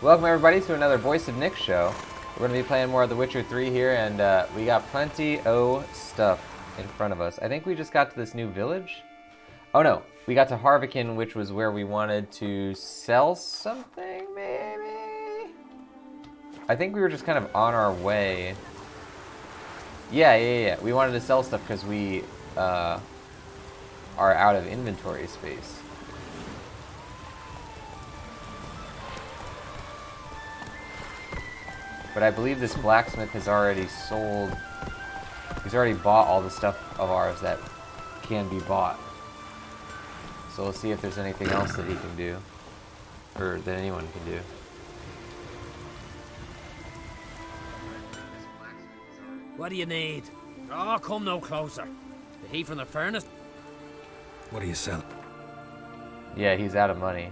Welcome everybody to another Voice of Nick show. We're going to be playing more of The Witcher 3 here, and we got plenty of stuff in front of us. I think we just got to this new village. Oh no, we got to Harviken, which was where we wanted to sell something, maybe? I think we were just kind of on our way. Yeah. We wanted to sell stuff because we are out of inventory space. But I believe this blacksmith has already sold... He's already bought all the stuff of ours that can be bought. So let's see if there's anything else that he can do. Or that anyone can do. What do you need? Oh, come no closer. The heat from the furnace? What do you sell? Yeah, he's out of money.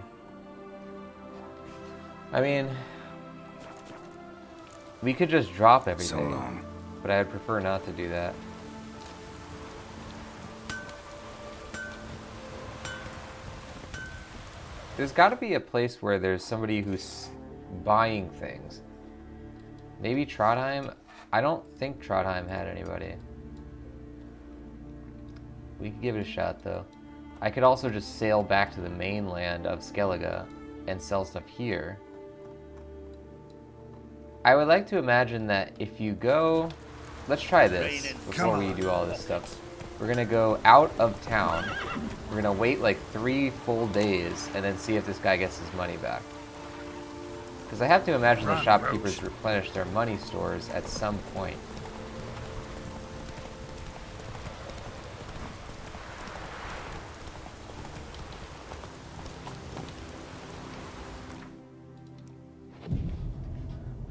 I mean... we could just drop everything. So long. But I'd prefer not to do that. There's got to be a place where there's somebody who's buying things. Maybe Trondheim? I don't think Trondheim had anybody. We could give it a shot though. I could also just sail back to the mainland of Skellige and sell stuff here. I would like to imagine that if you go... Let's try this before we do all this stuff. We're going to go out of town. We're going to wait like 3 full days and then see if this guy gets his money back. Because I have to imagine the shopkeepers replenish their money stores at some point.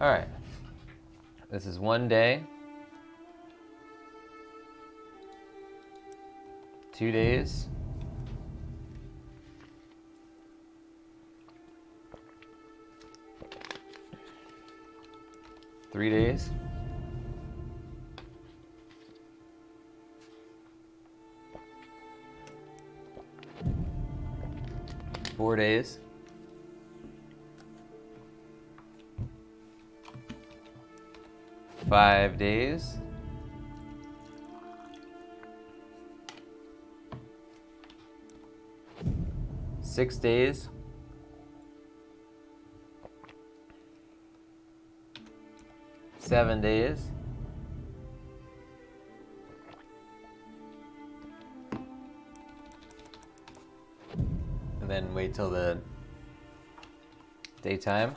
Alright. This is 1 day. 2 days. 3 days. 4 days. 5 days. 6 days. 7 days. 'And then wait till the daytime.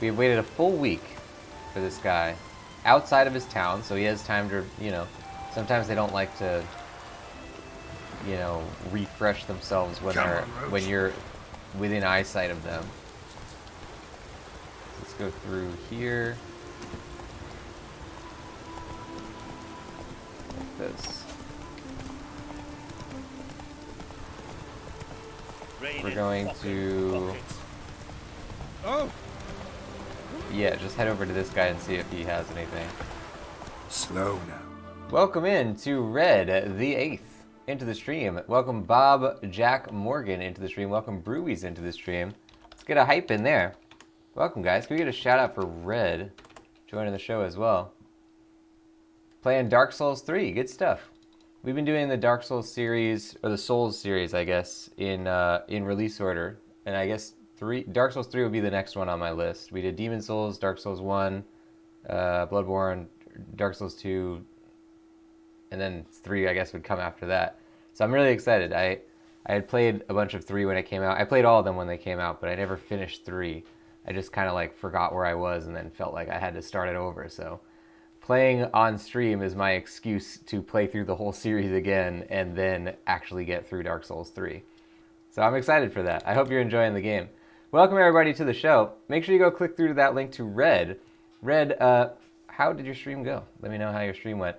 We've waited a full week for this guy outside of his town, so he has time to, you know, sometimes they don't like to, you know, refresh themselves when when you're within eyesight of them. Let's go through here. Like this. We're going to... Oh! Yeah, just head over to this guy and see if he has anything. Slow now. Welcome in to Red the 8th into the stream. Welcome Bob Jack Morgan into the stream. Welcome Brewies into the stream. Let's get a hype in there. Welcome guys. Can we get a shout out for Red joining the show as well? Playing Dark Souls 3. Good stuff. We've been doing the Dark Souls series, or the Souls series, I guess, in release order. And I guess Dark Souls 3 would be the next one on my list. We did Demon Souls, Dark Souls 1, Bloodborne, Dark Souls 2, and then 3, I guess, would come after that. So I'm really excited. I had played a bunch of 3 when it came out. I played all of them when they came out, but I never finished 3. I just kind of like forgot where I was and then felt like I had to start it over. So playing on stream is my excuse to play through the whole series again and then actually get through Dark Souls 3. So I'm excited for that. I hope you're enjoying the game. Welcome everybody to the show. Make sure you go click through to that link to Red. Red, how did your stream go? Let me know how your stream went.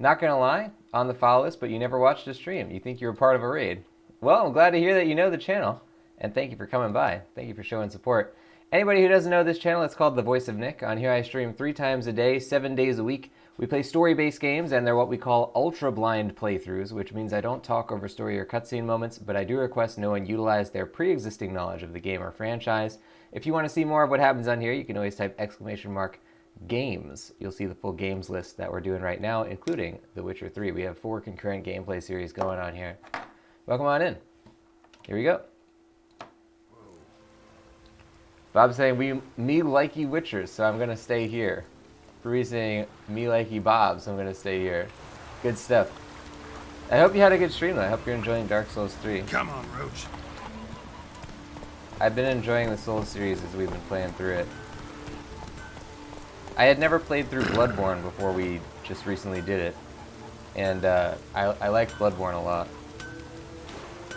Not gonna lie, on the follow list, but you never watched a stream. You think you were part of a raid. Well, I'm glad to hear that you know the channel, and thank you for coming by. Thank you for showing support. Anybody who doesn't know this channel, it's called The Voice of Nick. On here I stream 3 times a day, 7 days a week. We play story-based games, and they're what we call ultra-blind playthroughs, which means I don't talk over story or cutscene moments, but I do request no one utilize their pre-existing knowledge of the game or franchise. If you want to see more of what happens on here, you can always type !games. You'll see the full games list that we're doing right now, including The Witcher 3. We have 4 concurrent gameplay series going on here. Welcome on in. Here we go. Bob's saying, me likey Witchers, so I'm going to stay here. Brewe's saying, me likey Bob, so I'm going to stay here. Good stuff. I hope you had a good stream, though. I hope you're enjoying Dark Souls 3. Come on, Roach. I've been enjoying the Souls series as we've been playing through it. I had never played through Bloodborne before we just recently did it. And I like Bloodborne a lot.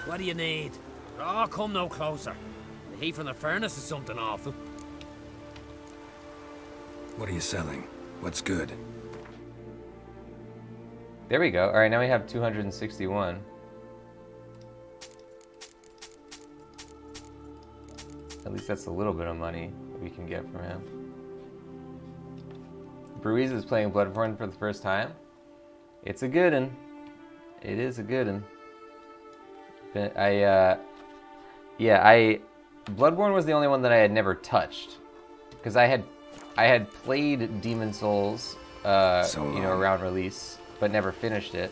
What do you need? Oh, come no closer. The heat from the furnace is something awful. What are you selling? What's good? There we go. Alright, now we have 261. At least that's a little bit of money that we can get from him. Brewe's is playing Bloodborne for the first time. It's a good one. It is a good one. But Bloodborne was the only one that I had never touched, because I had played Demon Souls, around release, but never finished it.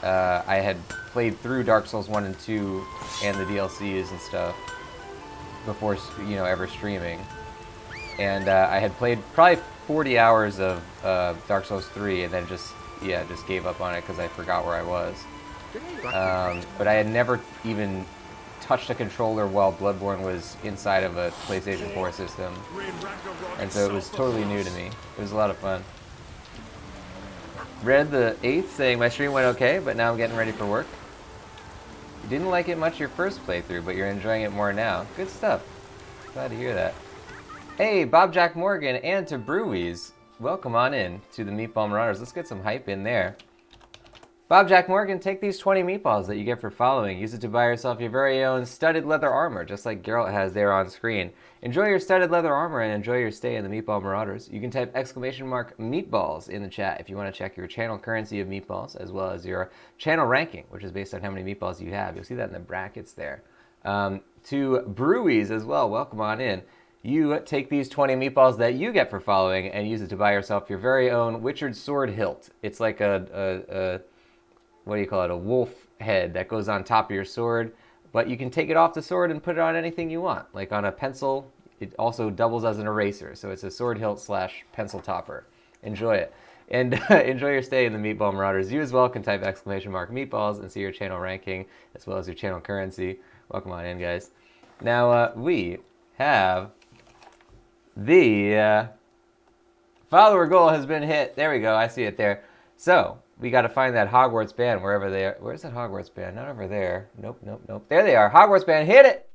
I had played through Dark Souls 1 and 2 and the DLCs and stuff before, ever streaming. And I had played probably 40 hours of Dark Souls 3 and then just gave up on it because I forgot where I was. But I had never even touched a controller while Bloodborne was inside of a PlayStation 4 system. And so it was totally new to me. It was a lot of fun. Red the 8th saying, my stream went okay, but now I'm getting ready for work. You didn't like it much your first playthrough, but you're enjoying it more now. Good stuff. Glad to hear that. Hey, Bob Jack Morgan and to Brewe's. Welcome on in to the Meatball Marauders. Let's get some hype in there. Bob Jack Morgan, take these 20 meatballs that you get for following. Use it to buy yourself your very own studded leather armor, just like Geralt has there on screen. Enjoy your studded leather armor and enjoy your stay in the Meatball Marauders. You can type !meatballs in the chat if you want to check your channel currency of meatballs, as well as your channel ranking, which is based on how many meatballs you have. You'll see that in the brackets there. To Brewe's as well, welcome on in. You take these 20 meatballs that you get for following and use it to buy yourself your very own Witchered sword hilt. It's like a what do you call it, a wolf head that goes on top of your sword, but you can take it off the sword and put it on anything you want. Like on a pencil, it also doubles as an eraser, so it's a sword hilt / pencil topper. Enjoy it. And enjoy your stay in the Meatball Marauders. You as well can type !meatballs and see your channel ranking, as well as your channel currency. Welcome on in, guys. Now, we have the follower goal has been hit. There we go, I see it there. So, we got to find that Hogwarts band wherever they are. Where's that Hogwarts band? Not over there. Nope, nope, nope. There they are. Hogwarts band, hit it!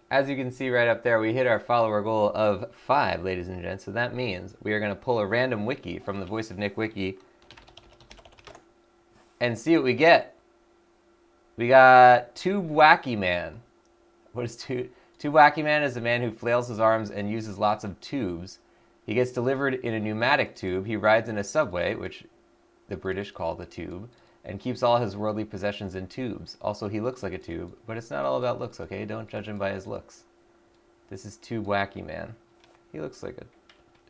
As you can see right up there, we hit our follower goal of 5, ladies and gents. So that means we are going to pull a random wiki from the Voice of Nick wiki and see what we get. We got Tube Wacky Man. What is Tube Wacky Man? Is a man who flails his arms and uses lots of tubes. He gets delivered in a pneumatic tube. He rides in a subway, which the British call the tube, and keeps all his worldly possessions in tubes. Also, he looks like a tube, but it's not all about looks, okay? Don't judge him by his looks. This is Tube Wacky Man. He looks like a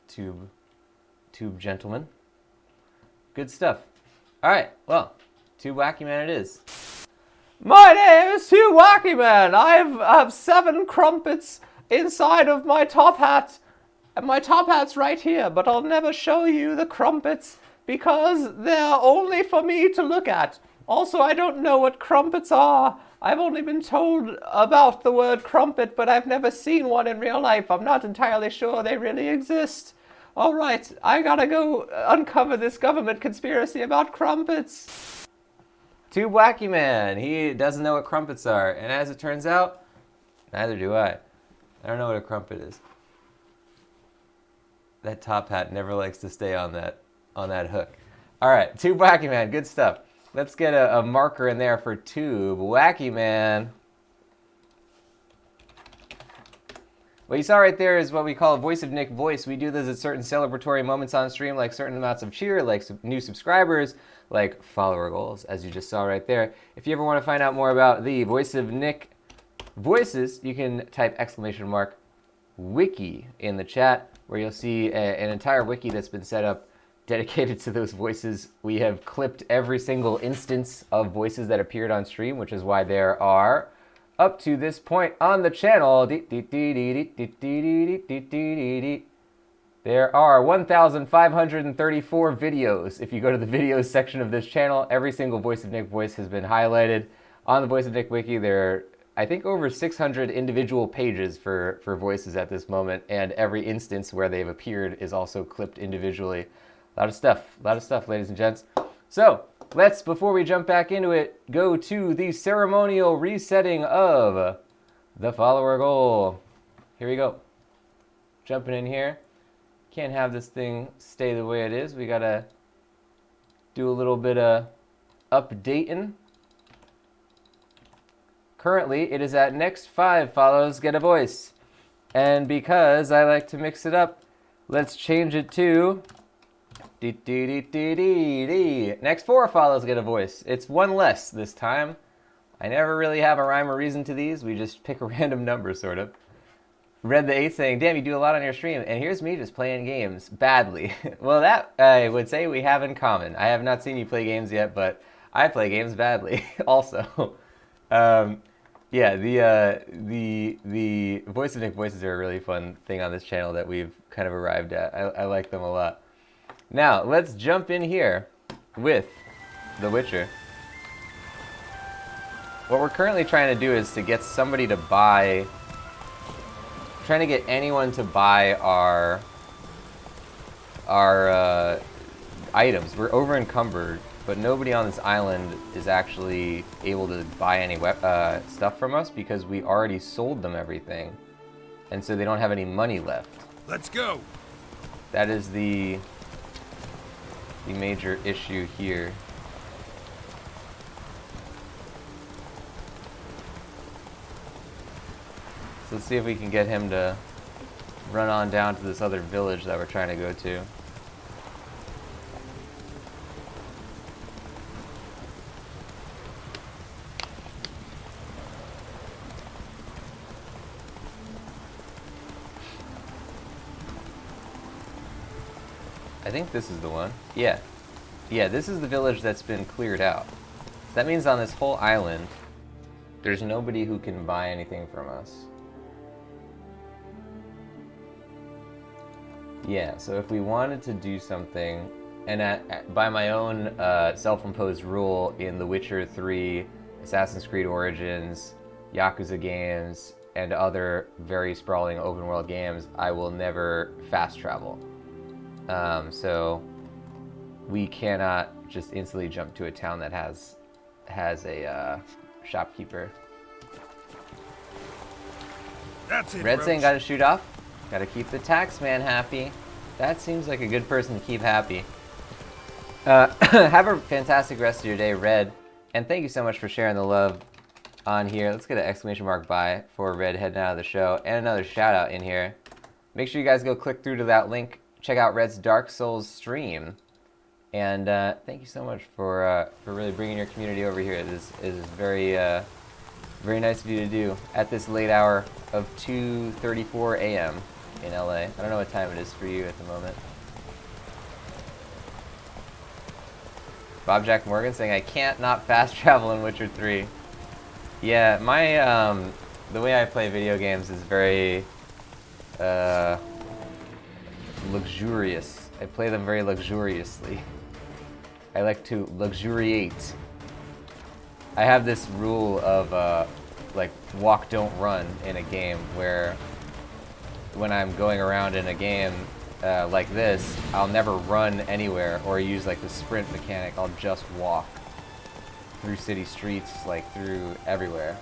tube gentleman. Good stuff. All right, well, Tube Wacky Man it is. My name is Tube Wacky Man. I have 7 crumpets inside of my top hat. And my top hat's right here, but I'll never show you the crumpets because they're only for me to look at. Also, I don't know what crumpets are. I've only been told about the word crumpet, but I've never seen one in real life. I'm not entirely sure they really exist. All right, I gotta go uncover this government conspiracy about crumpets. Tube Wacky Man, he doesn't know what crumpets are, and as it turns out, neither do I. I don't know what a crumpet is. That top hat never likes to stay on that hook. All right, Tube Wacky Man, good stuff. Let's get a marker in there for Tube Wacky Man. What you saw right there is what we call a Voice of Nick voice. We do this at certain celebratory moments on stream, like certain amounts of cheer, like new subscribers, like follower goals, as you just saw right there. If you ever want to find out more about the Voice of Nick voices, you can type !wiki in the chat, where you'll see an entire wiki that's been set up dedicated to those voices. We have clipped every single instance of voices that appeared on stream, which is why there are, up to this point on the channel, there are 1,534 videos. If you go to the videos section of this channel, every single Voice of Nick voice has been highlighted. On the Voice of Nick wiki, there are, I think, over 600 individual pages for voices at this moment, and every instance where they've appeared is also clipped individually. A lot of stuff, ladies and gents. So, let's, before we jump back into it, go to the ceremonial resetting of the follower goal. Here we go. Jumping in here. Can't have this thing stay the way it is. We gotta do a little bit of updating. Currently, it is at next 5 follows get a voice. And because I like to mix it up, let's change it to next 4 follows get a voice. It's one less this time. I never really have a rhyme or reason to these. We just pick a random number, sort of. Red the 8th saying, damn, you do a lot on your stream, and here's me just playing games badly. Well, that I would say we have in common. I have not seen you play games yet, but I play games badly also. Yeah, the Voice of Nick voices are a really fun thing on this channel that we've kind of arrived at. I like them a lot. Now, let's jump in here with The Witcher. What we're currently trying to do is to get somebody to buy... trying to get anyone to buy our items. We're over encumbered, but nobody on this island is actually able to buy any stuff from us because we already sold them everything, and so they don't have any money left. Let's go. That is the major issue here. So let's see if we can get him to run on down to this other village that we're trying to go to. I think this is the one. Yeah. Yeah, this is the village that's been cleared out. So that means on this whole island, there's nobody who can buy anything from us. Yeah, so if we wanted to do something, and by my own self-imposed rule in The Witcher 3, Assassin's Creed Origins, Yakuza games, and other very sprawling open-world games, I will never fast travel. So we cannot just instantly jump to a town that has a shopkeeper. That's it, Red saying Roach. gotta shoot off. Gotta keep the tax man happy. That seems like a good person to keep happy. Have a fantastic rest of your day, Red. And thank you so much for sharing the love on here. Let's get an exclamation mark by for Red heading out of the show. And another shout out in here. Make sure you guys go click through to that link. Check out Red's Dark Souls stream. And thank you so much for really bringing your community over here. This is very, very nice of you to do at this late hour of 2:34 a.m. in LA. I don't know what time it is for you at the moment. Bob Jack Morgan saying, I can't not fast travel in Witcher 3. Yeah, my, the way I play video games is very, luxurious. I play them very luxuriously. I like to luxuriate. I have this rule of, like, walk, don't run in a game, where when I'm going around in a game like this, I'll never run anywhere or use, like, the sprint mechanic. I'll just walk through city streets, like, through everywhere,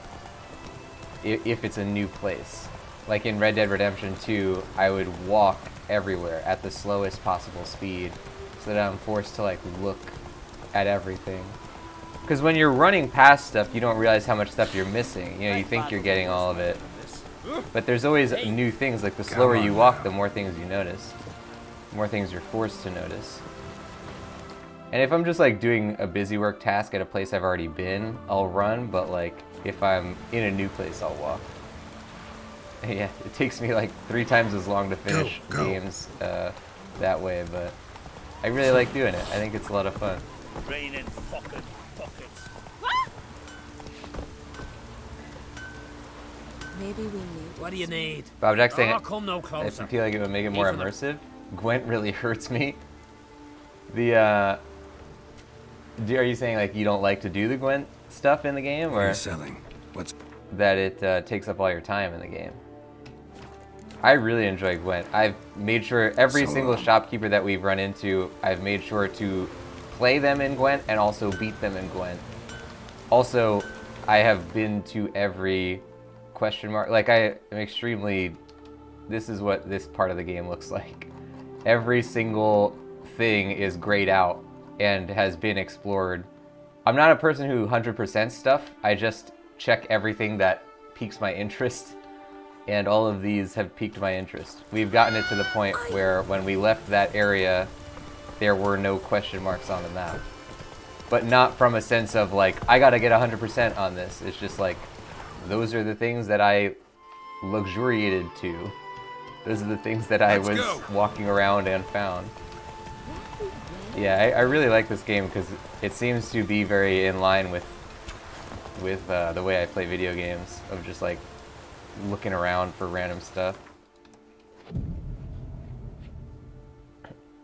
if it's a new place. Like in Red Dead Redemption 2, I would walk everywhere at the slowest possible speed so that I'm forced to like look at everything. Because when you're running past stuff, you don't realize how much stuff you're missing. You know, you think you're getting all of it. But there's always new things, like the slower you walk, the more things you notice. The more things you're forced to notice. And if I'm just like doing a busy work task at a place I've already been, I'll run, but like if I'm in a new place, I'll walk. Yeah, it takes me like 3 times as long to finish games that way, but I really like doing it. I think it's a lot of fun. Raining fucking buckets. Maybe we need. What do you need? Bob Jack saying Oh, come no if closer. you feel like it would make it more immersive. Gwent really hurts me. Are you saying like you don't like to do the Gwent stuff in the game, What are or you selling? What's that it takes up all your time in the game? I really enjoy Gwent. I've made sure every single shopkeeper that we've run into, I've made sure to play them in Gwent and also beat them in Gwent. Also, I have been to every question mark. Like I am extremely. This is what this part of the game looks like. Every single thing is grayed out and has been explored. I'm not a person who 100% stuff. I just check everything that piques my interest, and all of these have piqued my interest. We've gotten it to the point where when we left that area, there were no question marks on the map. But not from a sense of like, I gotta get 100% on this. It's just like, those are the things that I luxuriated to. Those are the things that I was walking around and found. Yeah, I really like this game because it seems to be very in line with the way I play video games, of just like looking around for random stuff.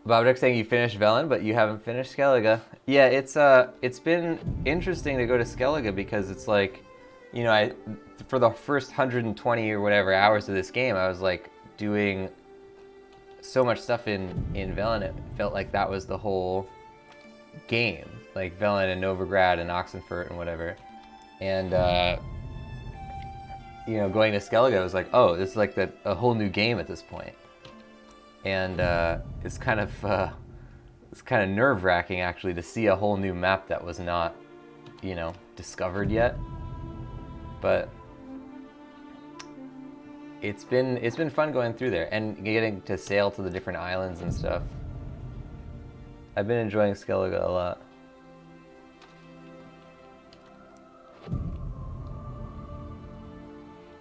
Bob Dick saying you finished Velen, but you haven't finished Skellige. Yeah, it's been interesting to go to Skellige because it's like, you know, for the first 120 or whatever hours of this game, I was like doing so much stuff in Velen. It felt like that was the whole game, like Velen and Novigrad and Oxenfurt and whatever. And you know, going to Skellige, I was like, oh, this is like a whole new game at this point. And it's kind of nerve-wracking actually to see a whole new map that was not, you know, discovered yet. But it's been fun going through there and getting to sail to the different islands and stuff. I've been enjoying Skellige a lot.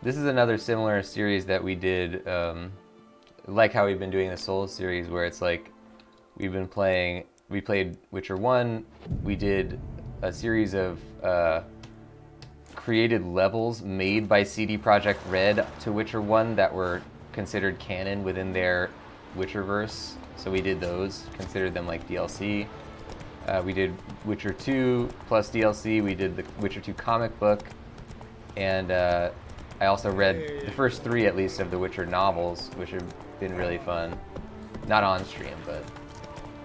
This is another similar series that we did, like how we've been doing the Souls series, where it's like we played Witcher 1, we did a series of created levels made by CD Projekt Red to Witcher 1 that were considered canon within their Witcherverse. So we did those, considered them like DLC. We did Witcher 2 plus DLC, we did the Witcher 2 comic book, and I also read the first 3 at least of the Witcher novels, which have been really fun. Not on stream, but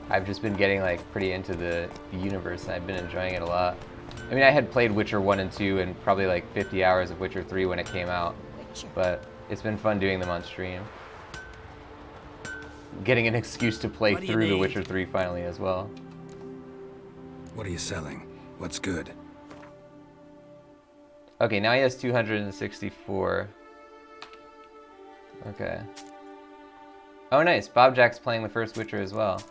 I've just been getting like pretty into the universe and I've been enjoying it a lot. I mean, I had played Witcher 1 and 2 and probably like 50 hours of Witcher 3 when it came out, but it's been fun doing them on stream. Getting an excuse to play through the Witcher 3 finally as well. What are you selling? What's good? Okay, now he has 264. Okay. Oh, nice. Bob Jack's playing the first Witcher as well.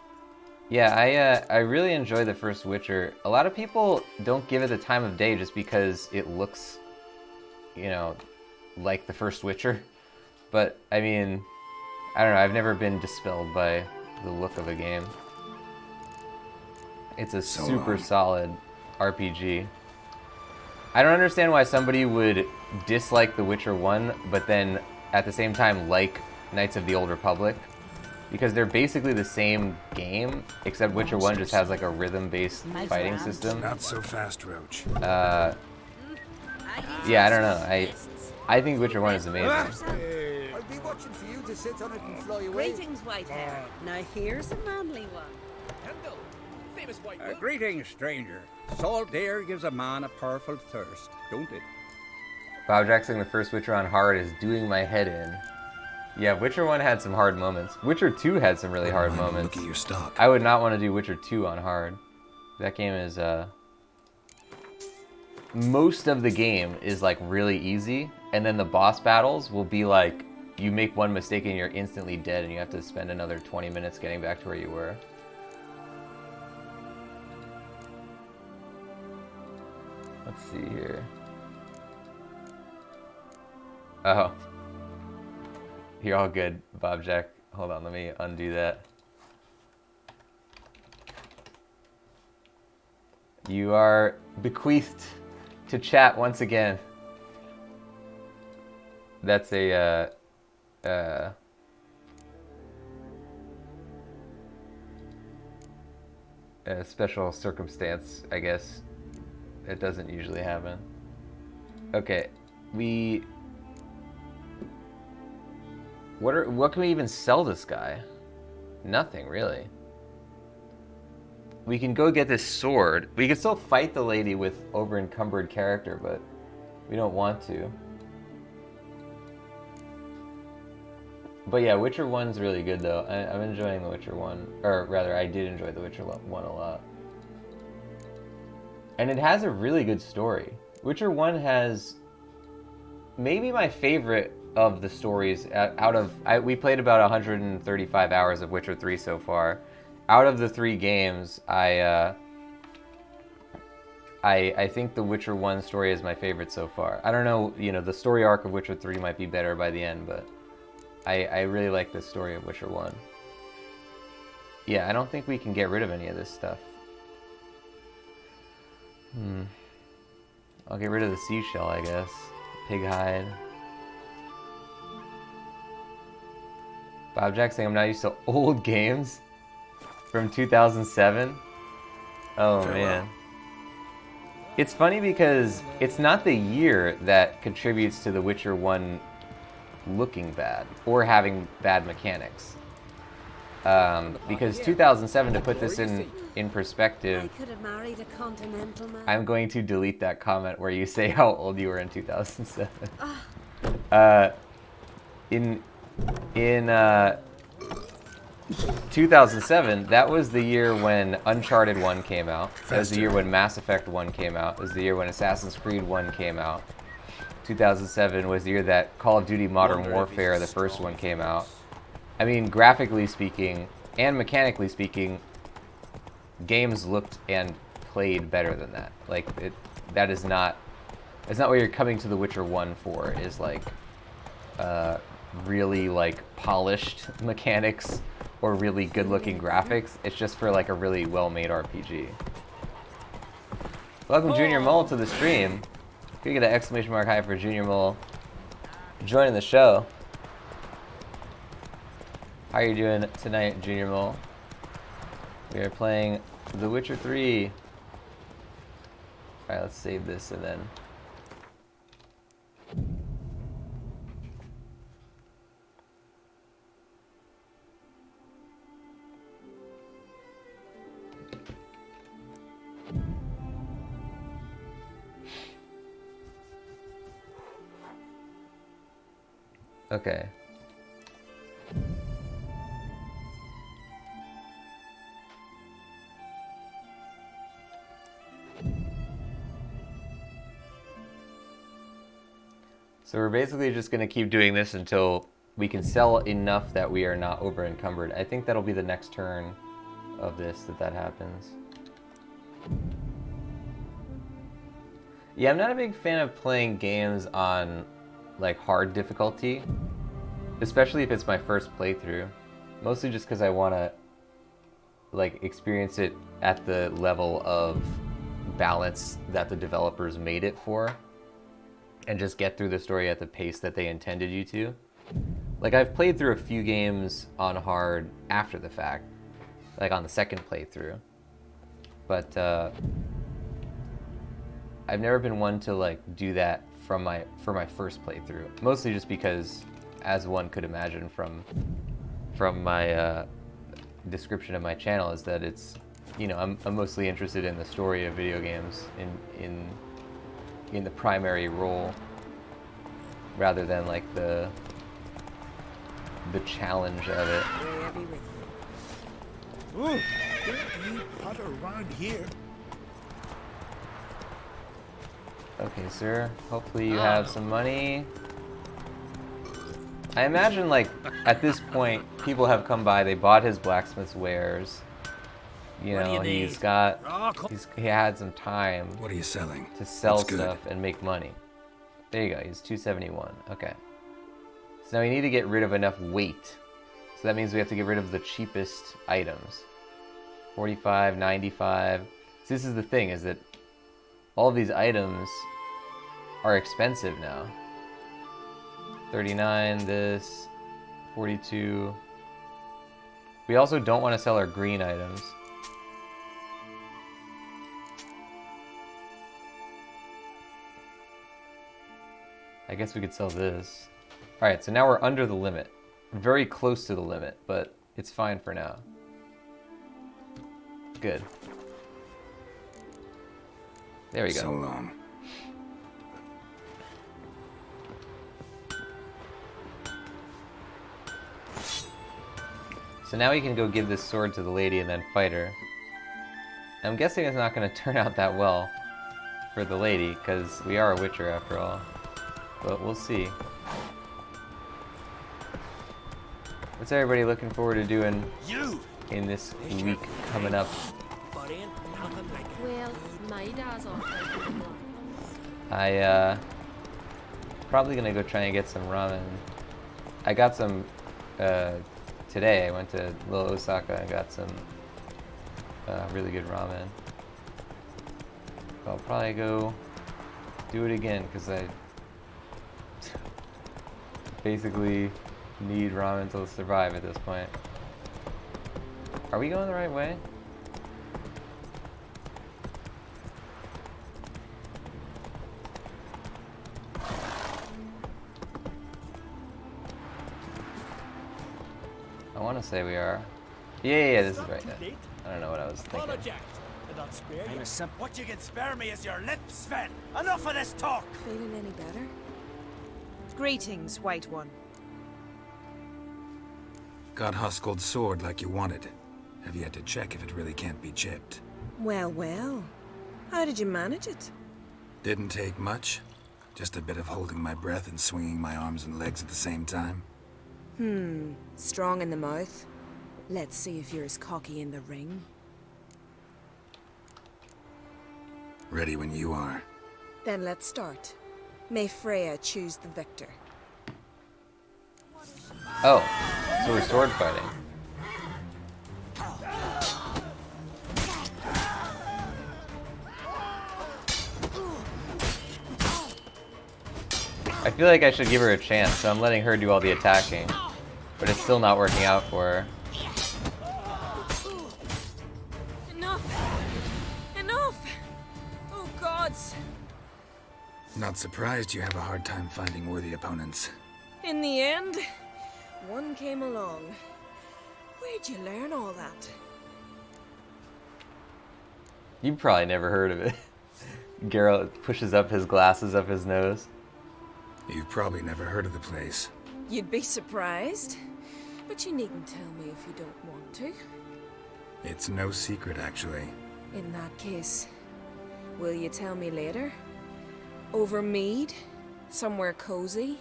Yeah, I really enjoy the first Witcher. A lot of people don't give it the time of day just because it looks, you know, like the first Witcher. But, I mean, I don't know. I've never been dispelled by the look of a game. It's a super solid RPG. I don't understand why somebody would dislike The Witcher 1, but then at the same time like Knights of the Old Republic, because they're basically the same game, except Witcher 1 just has like a rhythm-based fighting system. Not so fast, Roach. Yeah, I don't know. I think Witcher 1 is amazing. I'll be watching for you to sit on it and fly away. Greetings, Whitehair. Now here's a manly one. Greetings, stranger. Salt air gives a man a powerful thirst, don't it? Bob Jack saying the first Witcher on hard is doing my head in. Yeah, Witcher 1 had some hard moments. Witcher 2 had some really hard Wouldn't mind a moments. Look at your stock. I would not want to do Witcher 2 on hard. That game is, most of the game is, like, really easy, and then the boss battles will be, like, you make one mistake and you're instantly dead, and you have to spend another 20 minutes getting back to where you were. Let's see here. Oh. You're all good, Bob Jack. Hold on, let me undo that. You are bequeathed to chat once again. That's a special circumstance, I guess. It doesn't usually happen. Okay, what can we even sell this guy? Nothing, really. We can go get this sword. We can still fight the lady with over-encumbered character, but we don't want to. But yeah, Witcher 1's really good, though. I'm enjoying The Witcher 1. Or rather, I did enjoy The Witcher 1 a lot. And it has a really good story. Witcher 1 has maybe my favorite of the stories out of... we played about 135 hours of Witcher 3 so far. Out of the 3 games, I think the Witcher 1 story is my favorite so far. I don't know, you know, the story arc of Witcher 3 might be better by the end, but I really like the story of Witcher 1. Yeah, I don't think we can get rid of any of this stuff. I'll get rid of the seashell, I guess. Pig hide. Bob Jack saying I'm not used to old games from 2007. Oh, Farewell. man. It's funny because it's not the year that contributes to The Witcher 1 looking bad or having bad mechanics. Because 2007, to put this in perspective, I could have married a continental man. I'm going to delete that comment where you say how old you were in 2007. In 2007, that was the year when Uncharted 1 came out. That was the year when Mass Effect 1 came out. It was the year when Assassin's Creed 1 came out. 2007 was the year that Call of Duty Modern Warfare, the first one, came out. I mean, graphically speaking and mechanically speaking, games looked and played better than that. Like, that is not... It's not what you're coming to The Witcher 1 for, is like... really like polished mechanics or really good-looking graphics. It's just for like a really well-made RPG. Welcome Junior Mole to the stream. Can you get an exclamation mark high for Junior Mole joining the show? How are you doing tonight, Junior Mole? We are playing The Witcher 3. Alright, let's save this and then... Okay. So we're basically just going to keep doing this until we can sell enough that we are not over encumbered. I think that'll be the next turn of this that happens. Yeah, I'm not a big fan of playing games on like hard difficulty, especially if it's my first playthrough. Mostly just because I want to like experience it at the level of balance that the developers made it for, and just get through the story at the pace that they intended you to. Like, I've played through a few games on hard after the fact, like on the second playthrough, but I've never been one to like do that for my first playthrough. Mostly just because, as one could imagine from my description of my channel, is that it's, you know, I'm mostly interested in the story of video games in the primary role, rather than like the the challenge of it. May I be with you? Ooh, don't you putter around here. Okay, sir. Hopefully you have some money. I imagine, like, at this point, people have come by, they bought his blacksmith's wares. You What do know, you need? he's got, Raw co- he had some time What are you selling? to sell What's good? stuff and make money. There you go, he's 271. Okay. So now we need to get rid of enough weight. So that means we have to get rid of the cheapest items. 45, 95. So this is the thing, is that all of these items are expensive now. 39, this, 42. We also don't want to sell our green items. I guess we could sell this. Alright, so now we're under the limit. Very close to the limit, but it's fine for now. Good. There we go. So long. So now we can go give this sword to the lady and then fight her. I'm guessing it's not going to turn out that well for the lady, because we are a witcher after all. But we'll see. What's everybody looking forward to doing in this week coming up? Well, my dad's off. Probably gonna go try and get some ramen. I got some today. I went to Little Osaka and got some really good ramen. I'll probably go do it again because I basically need ramen to survive at this point. Are we going the right way? I want to say we are. Yeah, this is right. I don't know what I was thinking. I'm a simp. What you can spare me is your lips, Sven. Enough of this talk. Feeling any better? Greetings, White One. Got Huskled sword like you wanted. Have yet to check if it really can't be chipped. Well, well. How did you manage it? Didn't take much. Just a bit of holding my breath and swinging my arms and legs at the same time. Strong in the mouth. Let's see if you're as cocky in the ring. Ready when you are. Then let's start. May Freya choose the victor. Oh, so we're sword fighting. I feel like I should give her a chance, so I'm letting her do all the attacking. But it's still not working out for her. Enough! Enough! Oh, gods! Not surprised you have a hard time finding worthy opponents. In the end, one came along. Where'd you learn all that? You've probably never heard of it. Geralt pushes up his glasses up his nose. You've probably never heard of the place. You'd be surprised. But you needn't tell me if you don't want to. It's no secret, actually. In that case, will you tell me later? Over mead? Somewhere cozy?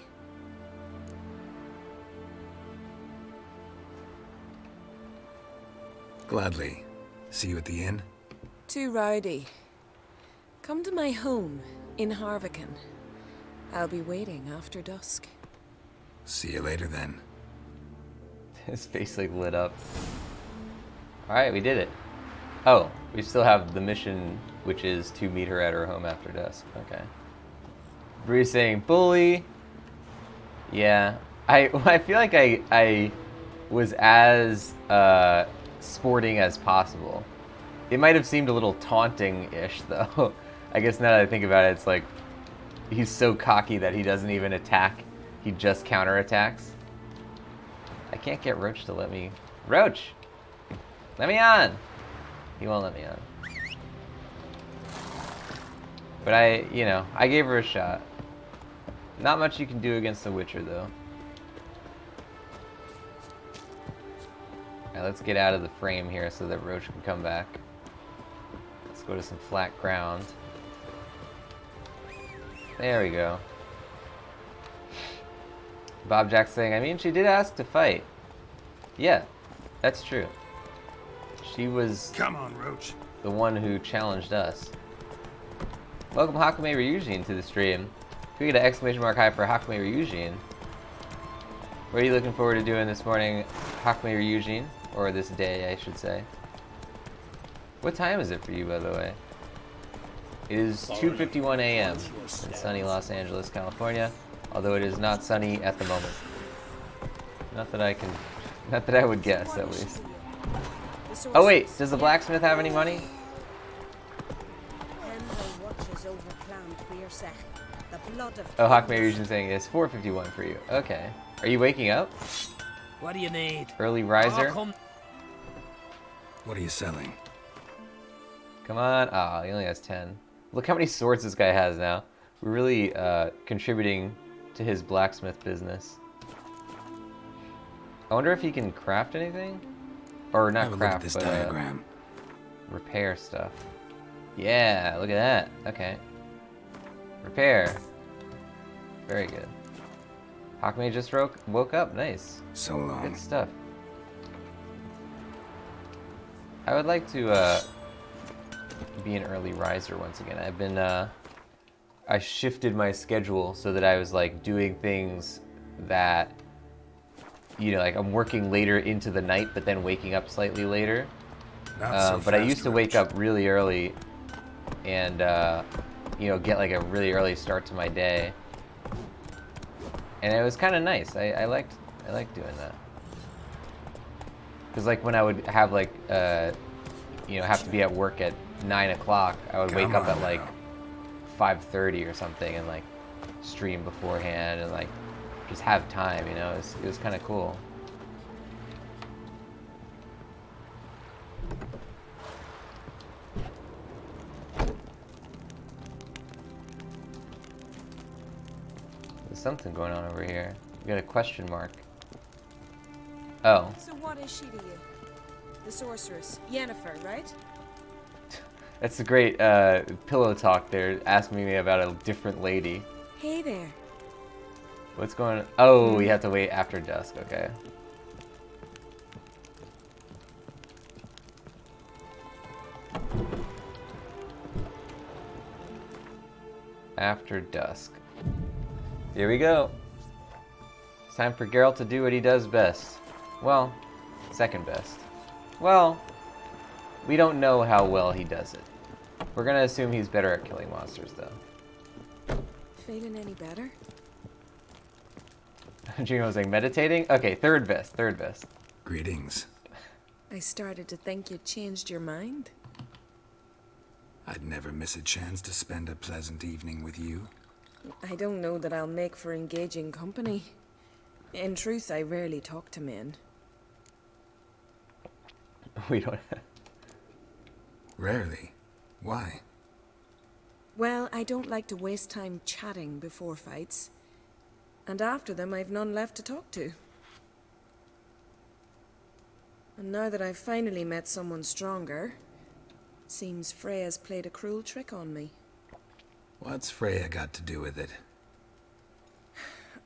Gladly. See you at the inn? Too rowdy. Come to my home in Harviken. I'll be waiting after dusk. See you later then. His face like lit up. Alright, we did it. Oh, we still have the mission, which is to meet her at her home after dusk. Okay. Bree's saying, bully. Yeah. I feel like I was as sporting as possible. It might have seemed a little taunting-ish, though. I guess now that I think about it, it's like he's so cocky that he doesn't even attack. He just counterattacks. I can't get Roach to let me... Roach! Let me on! He won't let me on. But I gave her a shot. Not much you can do against the Witcher, though. Alright, let's get out of the frame here so that Roach can come back. Let's go to some flat ground. There we go. Bob Jack's saying, I mean, she did ask to fight. Yeah, that's true. She was Come on, Roach. the one who challenged us. Welcome Hakume Ryujin to the stream. Can we get an exclamation mark high for Hakume Ryujin? What are you looking forward to doing this morning, Hakume Ryujin? Or this day, I should say. What time is it for you, by the way? It is 2:51 a.m. in sunny Los Angeles, California. Although it is not sunny at the moment. Not that I would guess, at least. Oh wait, does the blacksmith have any money? Oh, Hakume Ryujin saying it's 4:51 for you. Okay. Are you waking up? What do you need? Early riser? What are you selling? Come on. Ah, he only has 10. Look how many swords this guy has now. We're really contributing to his blacksmith business. I wonder if he can craft anything? Or not Have a look craft, at this but diagram. repair stuff. Yeah, look at that. Okay. Repair. Very good. Hakume just woke up. Nice. So long. Good stuff. I would like to be an early riser once again. I've been I shifted my schedule so that I was like doing things that, you know, like I'm working later into the night but then waking up slightly later. But I used to wake up really early and you know, get like a really early start to my day. And it was kind of nice. I liked doing that. Because like when I would have like you know, have to be at work at 9 o'clock, I would wake up at like 5:30 or something and like stream beforehand and like just have time, you know. It was kind of cool. There's something going on over here. We got a question mark. Oh. So what is she to you? The sorceress, Yennefer, right? That's a great pillow talk there, asking me about a different lady. Hey there. What's going on? Oh, we have to wait after dusk, okay. After dusk. Here we go. It's time for Geralt to do what he does best. Well, second best. Well, we don't know how well he does it. We're gonna assume he's better at killing monsters, though. Feeling any better? Gino was like, meditating? Okay, third best, third best. Greetings. I started to think you'd changed your mind. I'd never miss a chance to spend a pleasant evening with you. I don't know that I'll make for engaging company. In truth, I rarely talk to men. We don't. Rarely. Why? Well, I don't like to waste time chatting before fights. And after them, I've none left to talk to. And now that I've finally met someone stronger, seems Freya's played a cruel trick on me. What's Freya got to do with it?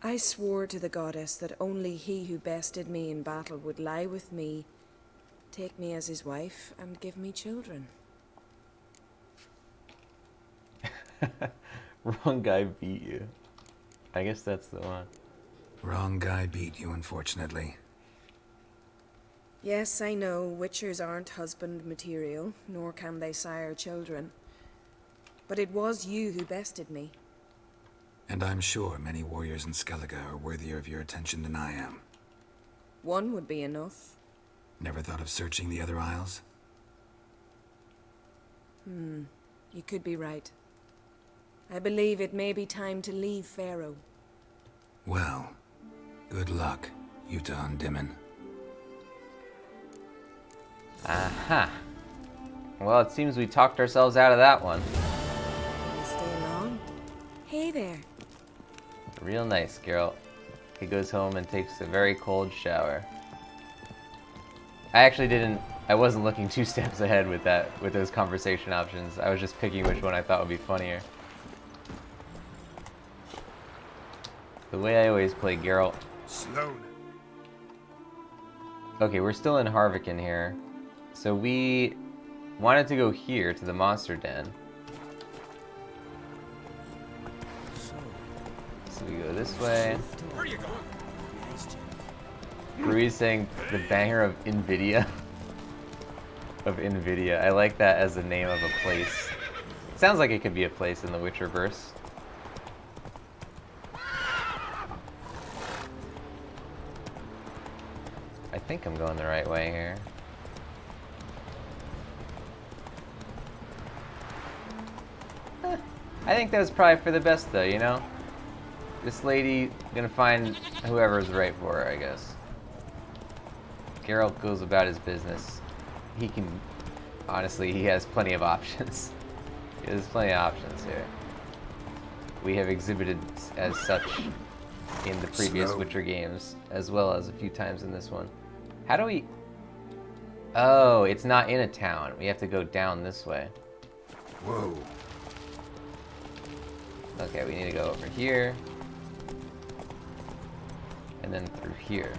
I swore to the goddess that only he who bested me in battle would lie with me, take me as his wife, and give me children. Wrong guy beat you. I guess that's the one. Wrong guy beat you, unfortunately. Yes, I know, witchers aren't husband material, nor can they sire children. But it was you who bested me. And I'm sure many warriors in Skellige are worthier of your attention than I am. One would be enough. Never thought of searching the other isles? You could be right. I believe it may be time to leave Faroe. Well, good luck, Yuta Undimmen. Aha. Well, it seems we talked ourselves out of that one. You stay long? Hey there. Real nice, Geralt. He goes home and takes a very cold shower. I actually didn't. I wasn't looking 2 steps ahead with those conversation options. I was just picking which one I thought would be funnier. The way I always play Geralt. Slow. Okay, we're still in Harvican here. So we wanted to go here to the monster den. So we go this way. Where are you going? Rui's saying the banger of Nvidia. Of Nvidia. I like that as the name of a place. It sounds like it could be a place in the Witcherverse. I think I'm going the right way here. I think that was probably for the best though, you know? This lady gonna find whoever's right for her, I guess. Geralt goes about his business. He can, honestly, he has plenty of options. He has plenty of options here. We have exhibited as such in the previous Witcher games, as well as a few times in this one. How do we... Oh, it's not in a town. We have to go down this way. Whoa. Okay, we need to go over here. And then through here.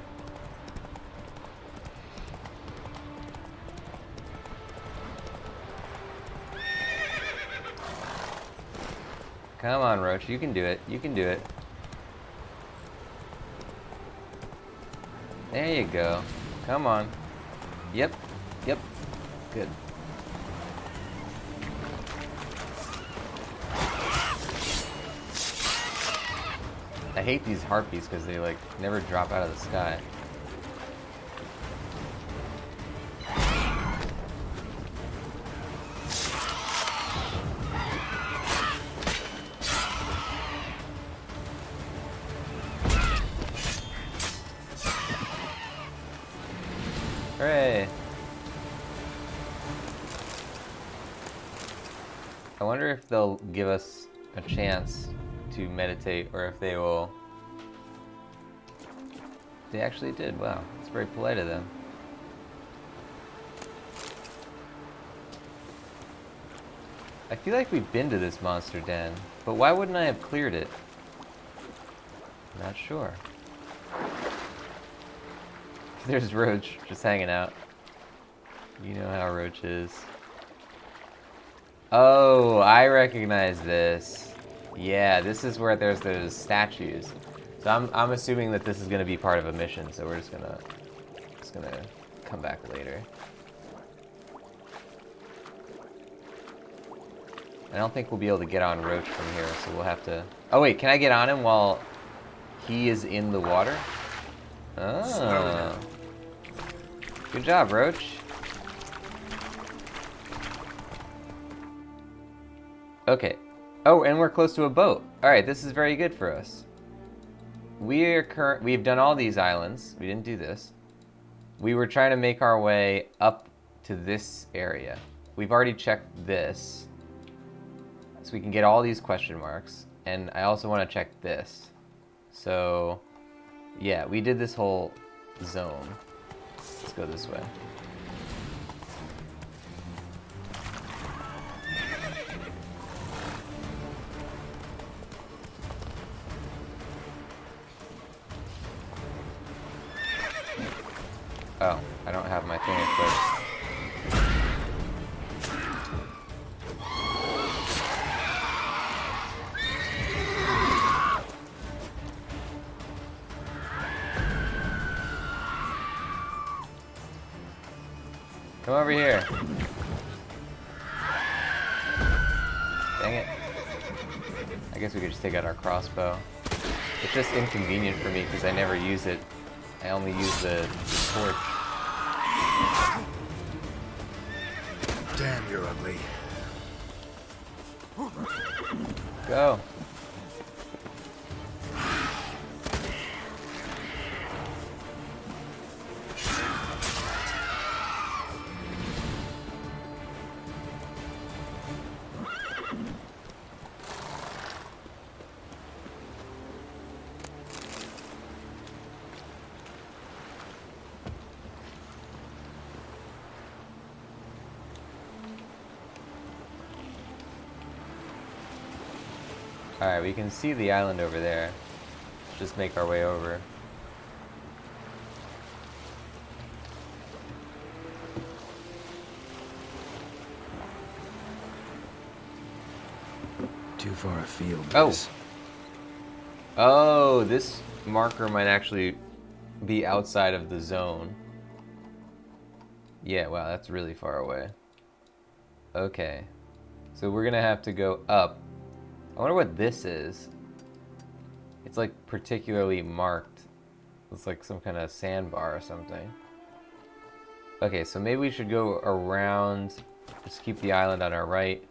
Come on, Roach, you can do it. You can do it. There you go. Come on. Yep. Yep. Good. I hate these harpies because they like never drop out of the sky. Hooray! I wonder if they'll give us a chance to meditate, or if they will... They actually did. Wow, it's very polite of them. I feel like we've been to this monster den, but why wouldn't I have cleared it? Not sure. There's Roach just hanging out. You know how Roach is. Oh, I recognize this. Yeah, this is where there's those statues. So I'm assuming that this is gonna be part of a mission, so we're just gonna come back later. I don't think we'll be able to get on Roach from here, so we'll have to... Oh wait, can I get on him while he is in the water? Oh. Good job, Roach. Okay. Oh, and we're close to a boat. Alright, this is very good for us. We've done all these islands. We didn't do this. We were trying to make our way up to this area. We've already checked this. So we can get all these question marks. And I also want to check this. So, yeah, we did this whole zone. Let's go this way. Oh, I don't have my thing equipped. Come over here. Dang it. I guess we could just take out our crossbow. It's just inconvenient for me because I never use it. I only use the torch. Damn, you're ugly. Go. Alright, we can see the island over there. Let's just make our way over. Too far afield. Oh. Boys. Oh, this marker might actually be outside of the zone. Yeah, wow, that's really far away. Okay. So we're gonna have to go up. I wonder what this is. It's like particularly marked. It's like some kind of sandbar or something. Okay, so maybe we should go around. Just keep the island on our right.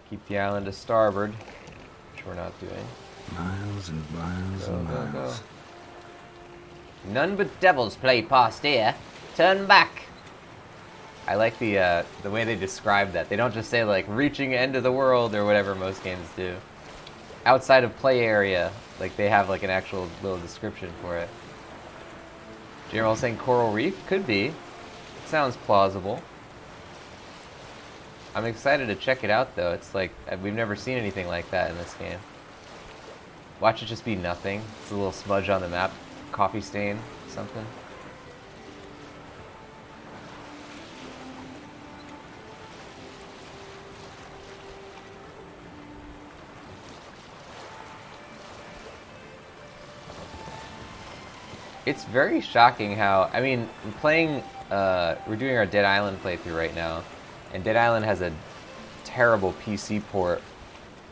Keep the island to starboard, which we're not doing. Miles and miles Go, and go, go. miles. None but devils play past here. Turn back. I like the way they describe that. They don't just say like reaching end of the world or whatever most games do. Outside of play area, like they have like an actual little description for it. General saying coral reef could be. It sounds plausible. I'm excited to check it out though. It's like we've never seen anything like that in this game. Watch it just be nothing. It's a little smudge on the map, coffee stain, something. It's very shocking how, I mean, playing, we're doing our Dead Island playthrough right now, and Dead Island has a terrible PC port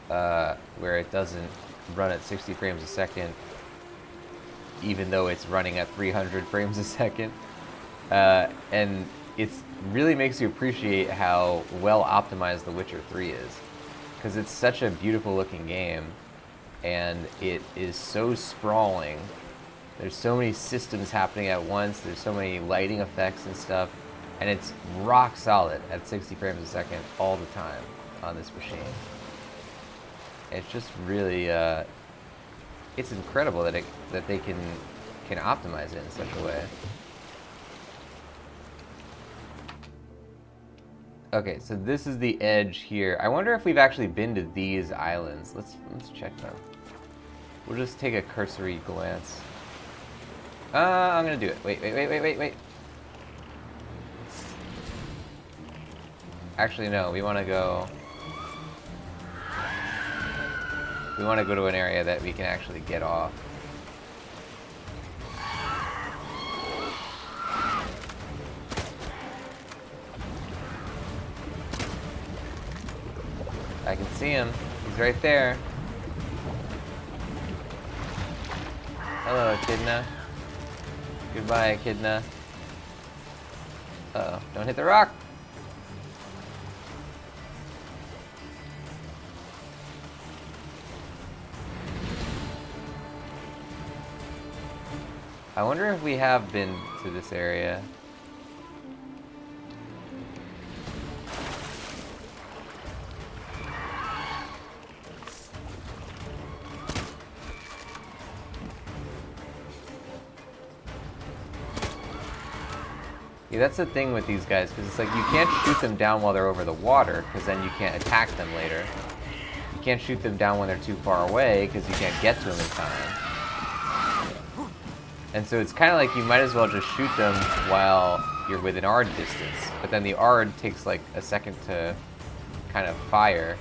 where it doesn't run at 60 frames a second, even though it's running at 300 frames a second. And it really makes you appreciate how well optimized The Witcher 3 is, because it's such a beautiful looking game, and it is so sprawling. There's so many systems happening at once, there's so many lighting effects and stuff, and it's rock solid at 60 frames a second all the time on this machine. It's just really, it's incredible that they can optimize it in such a way. Okay, so this is the edge here. I wonder if we've actually been to these islands. Let's check them. We'll just take a cursory glance. I'm gonna do it. Wait. Actually, no, we wanna go to an area that we can actually get off. I can see him. He's right there. Hello, Echidna. Goodbye, Echidna. Uh-oh, don't hit the rock! I wonder if we have been to this area. Yeah, that's the thing with these guys, because it's like you can't shoot them down while they're over the water, because then you can't attack them later. You can't shoot them down when they're too far away, because you can't get to them in time. And so it's kind of like you might as well just shoot them while you're within ARD distance, but then the ARD takes like a second to kind of fire.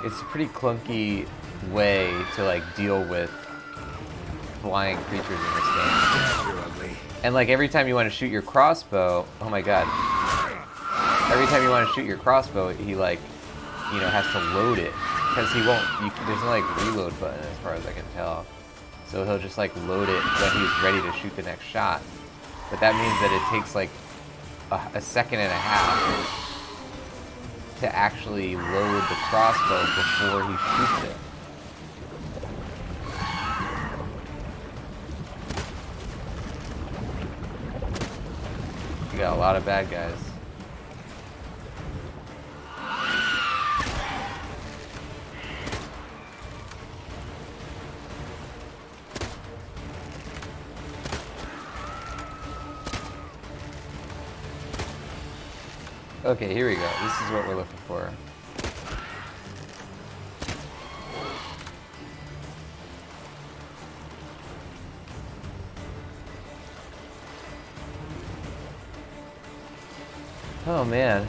It's a pretty clunky way to like deal with flying creatures in this game. You're ugly. And like every time you want to shoot your crossbow, oh my god. Every time you want to shoot your crossbow, he like, you know, has to load it. Because he won't, there's no like reload button as far as I can tell. So he'll just like load it when he's ready to shoot the next shot. But that means that it takes like a second and a half to actually load the crossbow before he shoots it. We got a lot of bad guys. Okay, here we go. This is what we're looking for. Oh man.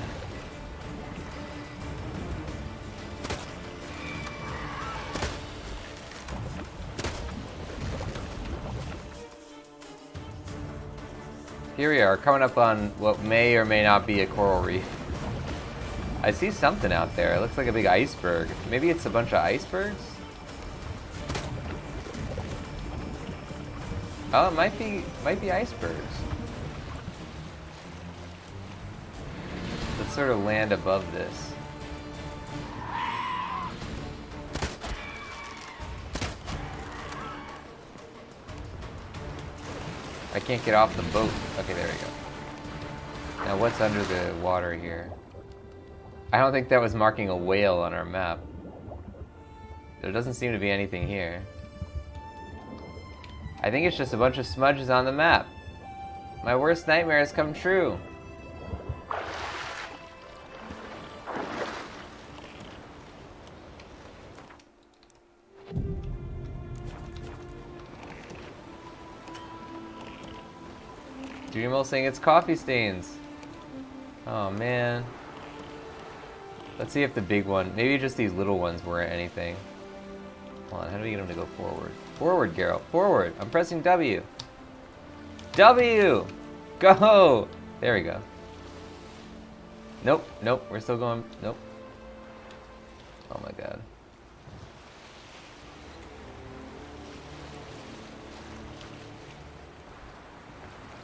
Here we are, coming up on what may or may not be a coral reef. I see something out there. It looks like a big iceberg. Maybe it's a bunch of icebergs? Oh, it might be icebergs. Let's sort of land above this. I can't get off the boat. Okay, there we go. Now what's under the water here? I don't think that was marking a whale on our map. There doesn't seem to be anything here. I think it's just a bunch of smudges on the map. My worst nightmare has come true. Dreamo saying it's coffee stains. Oh man. Let's see if the big one, maybe just these little ones weren't anything. Hold on, how do we get him to go forward? Forward, Geralt, forward. I'm pressing W. W! Go! There we go. Nope, nope, we're still going, nope. Oh my god.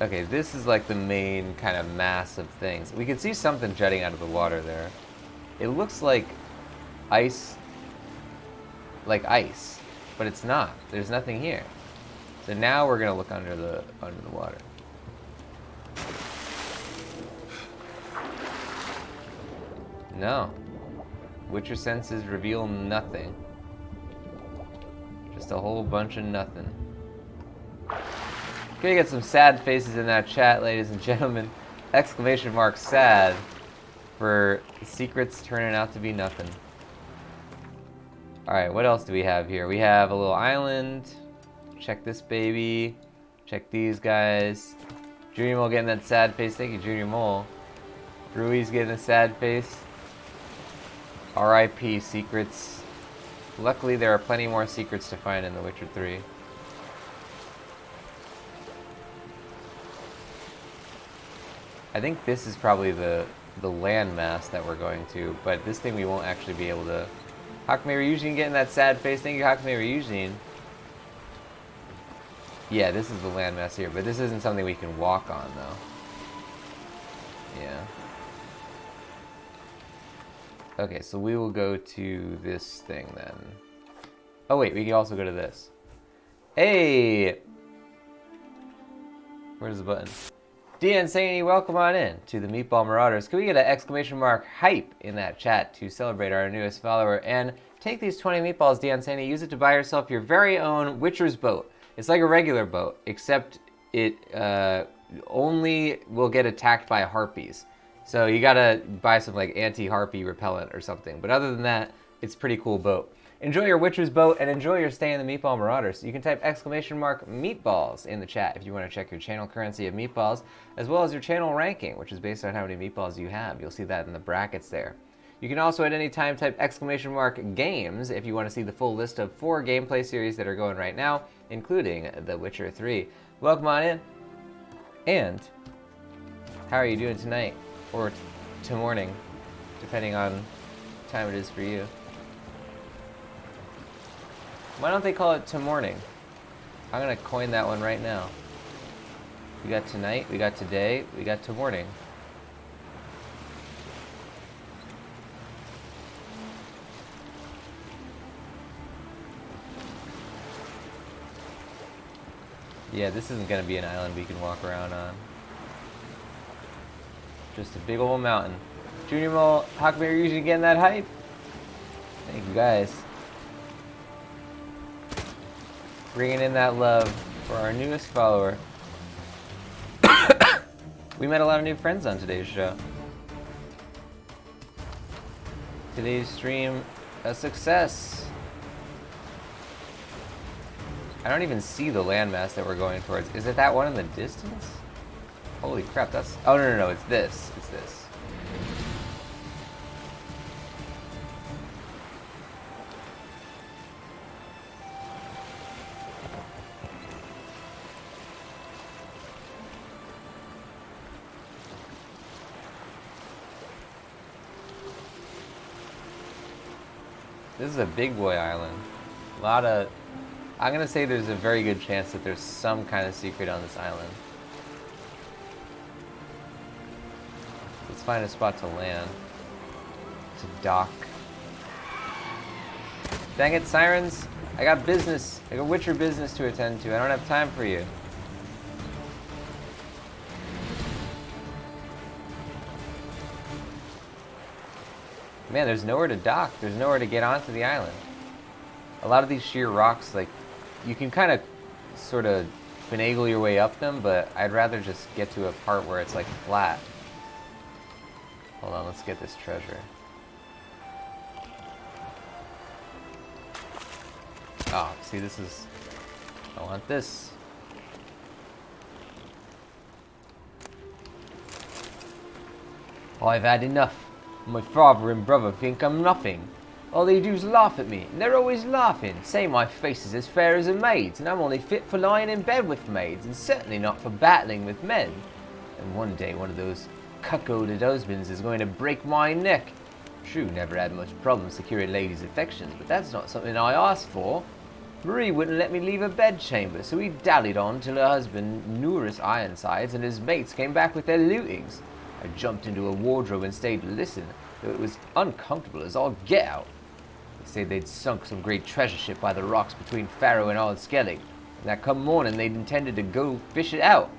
Okay, this is like the main kind of mass of things. We can see something jutting out of the water there. It looks like ice, but it's not. There's nothing here. So now we're gonna look under the water. No. Witcher senses reveal nothing. Just a whole bunch of nothing. Gonna get some sad faces in that chat, ladies and gentlemen. Exclamation mark sad for secrets turning out to be nothing. Alright, what else do we have here? We have a little island. Check this baby. Check these guys. Junior Mole getting that sad face. Thank you, Junior Mole. Rui's getting a sad face. RIP secrets. Luckily, there are plenty more secrets to find in The Witcher 3. I think this is probably the landmass that we're going to, but this thing we won't actually be able to. Hakme Ryujin getting that sad face. Thank you, Hakme Ryujin. Yeah, this is the landmass here, but this isn't something we can walk on, though. Yeah. Okay, so we will go to this thing then. Oh wait, we can also go to this. Hey! Where's the button? DNSany, welcome on in to the Meatball Marauders. Can we get an exclamation mark hype in that chat to celebrate our newest follower? And take these 20 meatballs, DNSany, use it to buy yourself your very own Witcher's boat. It's like a regular boat, except it only will get attacked by harpies. So you gotta buy some like anti-harpy repellent or something. But other than that, it's a pretty cool boat. Enjoy your Witcher's boat and enjoy your stay in the Meatball Marauders. You can type exclamation mark meatballs in the chat if you want to check your channel currency of meatballs, as well as your channel ranking, which is based on how many meatballs you have. You'll see that in the brackets there. You can also at any time type exclamation mark games if you want to see the full list of 4 gameplay series that are going right now, including The Witcher 3. Welcome on in. And how are you doing tonight? Or to morning, depending on what time it is for you. Why don't they call it to morning? I'm gonna coin that one right now. We got tonight, we got today, we got to morning. Yeah, this isn't gonna be an island we can walk around on. Just a big old mountain. Junior Mole, how come you're usually getting that hype? Thank you guys. Bringing in that love for our newest follower. We met a lot of new friends on today's show. Today's stream, a success. I don't even see the landmass that we're going towards. Is it that one in the distance? Holy crap, that's... Oh, no, it's this. It's this. This is a big boy island. A lot of... I'm gonna say there's a very good chance that there's some kind of secret on this island. Let's find a spot to land. To dock. Dang it, sirens! I got business. I got Witcher business to attend to. I don't have time for you. Man, there's nowhere to dock. There's nowhere to get onto the island. A lot of these sheer rocks, like, you can kind of sort of finagle your way up them, but I'd rather just get to a part where it's like flat. Hold on, let's get this treasure. Oh, see, this is... I want this. I've had enough. My father and brother think I'm nothing. All they do is laugh at me, and they're always laughing. Say my face is as fair as a maid's, and I'm only fit for lying in bed with maids, and certainly not for battling with men. And one day one of those cuckolded husbands is going to break my neck. True, never had much problem securing ladies' affections, but that's not something I asked for. Marie wouldn't let me leave her bedchamber, so we dallied on till her husband, Norris Ironsides, and his mates came back with their lootings. I jumped into a wardrobe and stayed to listen, though it was uncomfortable as all get out. They say they'd sunk some great treasure ship by the rocks between Faro and Old Skellig, and that come morning they'd intended to go fish it out.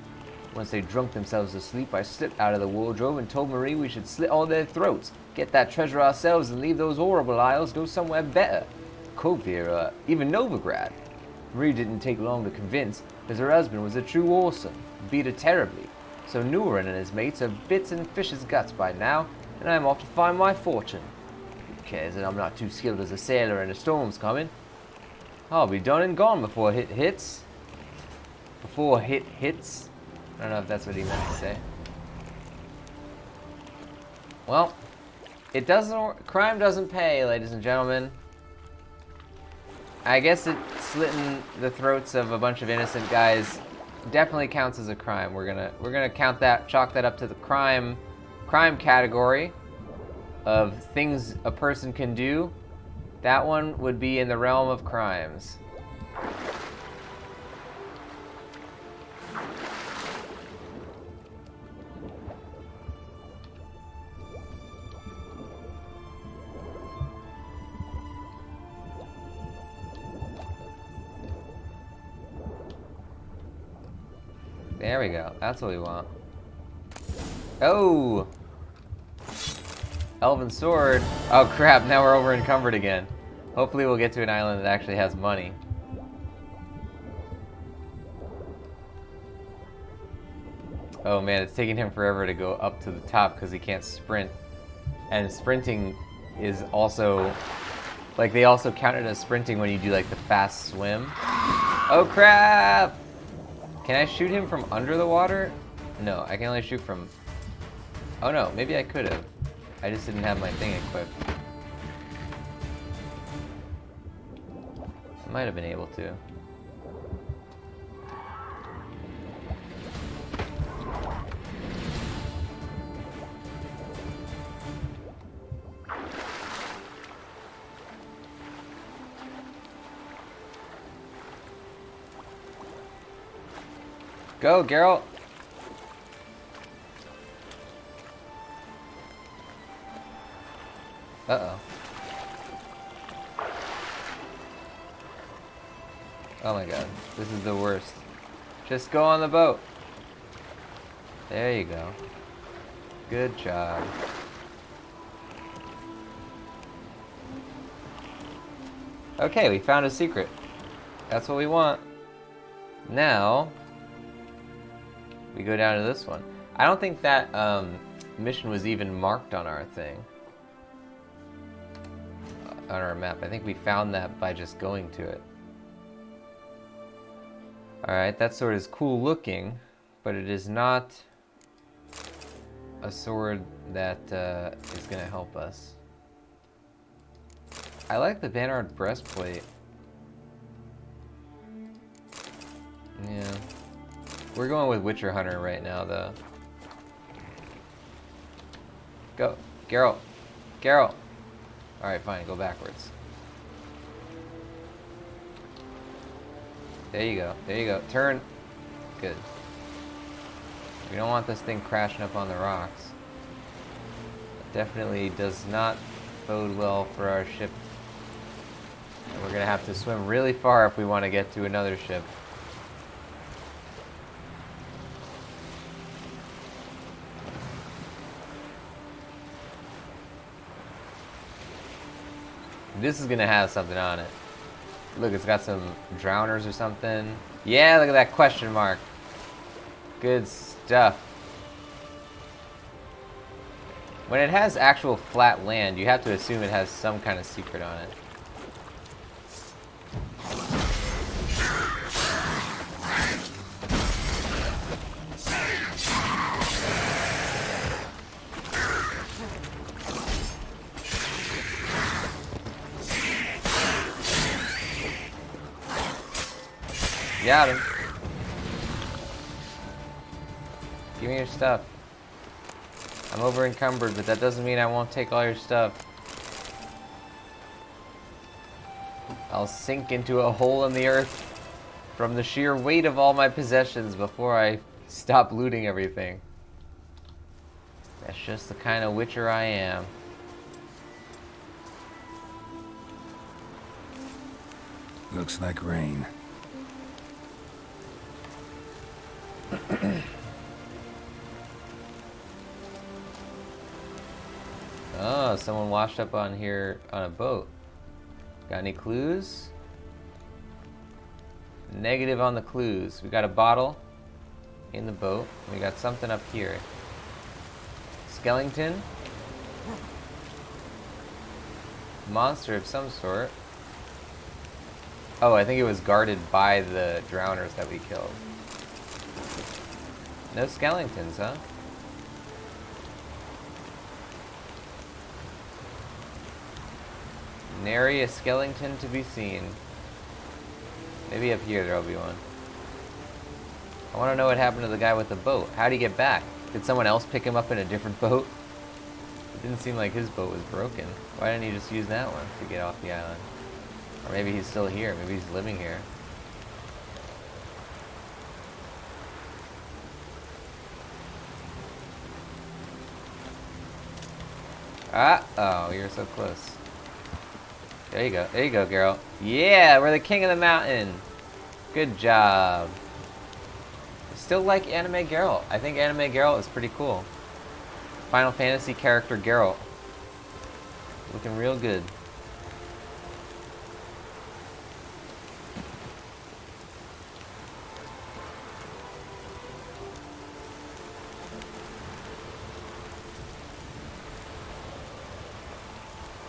Once they drunk themselves to sleep, I slipped out of the wardrobe and told Marie we should slit all their throats, get that treasure ourselves, and leave those horrible isles, go somewhere better. Kovir, or even Novigrad. Marie didn't take long to convince, because her husband was a true awesome, beat her terribly. So Nurin and his mates are bits and fish's guts by now, and I'm off to find my fortune. Who cares that I'm not too skilled as a sailor and a storm's coming? I'll be done and gone before hit hits. Before hit hits? I don't know if that's what he meant to say. Well, it doesn't... crime doesn't pay, ladies and gentlemen. I guess slitting the throats of a bunch of innocent guys definitely counts as a crime. We're gonna count that, chalk that up to the crime category of things a person can do. That one would be in the realm of crimes. There we go. That's what we want. Oh! Elven sword. Oh crap, now we're over encumbered again. Hopefully we'll get to an island that actually has money. Oh man, it's taking him forever to go up to the top because he can't sprint. And sprinting is also... like, they also count it as sprinting when you do like the fast swim. Oh crap! Can I shoot him from under the water? No, I can only shoot from... oh no, maybe I could have. I just didn't have my thing equipped. I might have been able to. Go, Geralt! Uh-oh. Oh my god, this is the worst. Just go on the boat. There you go. Good job. Okay, we found a secret. That's what we want. Now, we go down to this one. I don't think that mission was even marked on our thing. On our map. I think we found that by just going to it. Alright, that sword is cool looking, but it is not a sword that is going to help us. I like the Banard breastplate. Yeah. We're going with Witcher Hunter right now, though. Go. Geralt. Geralt. Alright, fine. Go backwards. There you go. There you go. Turn. Good. We don't want this thing crashing up on the rocks. It definitely does not bode well for our ship. And we're gonna have to swim really far if we want to get to another ship. This is gonna have something on it. Look, it's got some drowners or something. Yeah, look at that question mark. Good stuff. When it has actual flat land, you have to assume it has some kind of secret on it. Got him. Give me your stuff. I'm over encumbered, but that doesn't mean I won't take all your stuff. I'll sink into a hole in the earth from the sheer weight of all my possessions before I stop looting everything. That's just the kind of witcher I am. Looks like rain. Oh, someone washed up on here on a boat. Got any clues? Negative on the clues. We got a bottle in the boat. We got something up here. Skeleton. Monster of some sort. Oh, I think it was guarded by the drowners that we killed. No skeletons, huh? Nary a skeleton to be seen. Maybe up here there'll be one. I want to know what happened to the guy with the boat. How'd he get back? Did someone else pick him up in a different boat? It didn't seem like his boat was broken. Why didn't he just use that one to get off the island? Or maybe he's still here. Maybe he's living here. Ah! Oh, you're so close. There you go. There you go, girl. Yeah! We're the king of the mountain! Good job. Still like Anime Geralt. I think Anime Geralt is pretty cool. Final Fantasy character Geralt. Looking real good.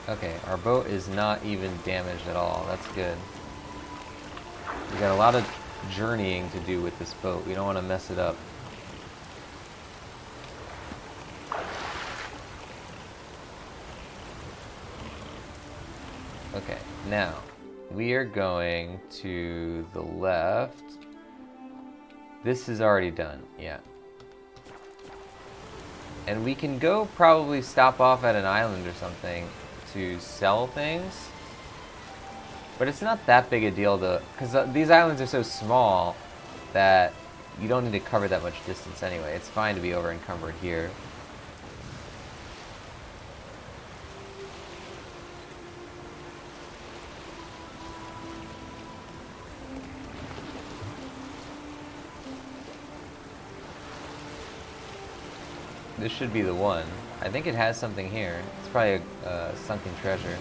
Okay, our boat is not even damaged at all. That's good. We got a lot of journeying to do with this boat. We don't want to mess it up. Okay, now we are going to the left. This is already done, yeah. And we can go probably stop off at an island or something to sell things. But it's not that big a deal though, because these islands are so small that you don't need to cover that much distance anyway. It's fine to be over encumbered here. This should be the one. I think it has something here. It's probably a sunken treasure.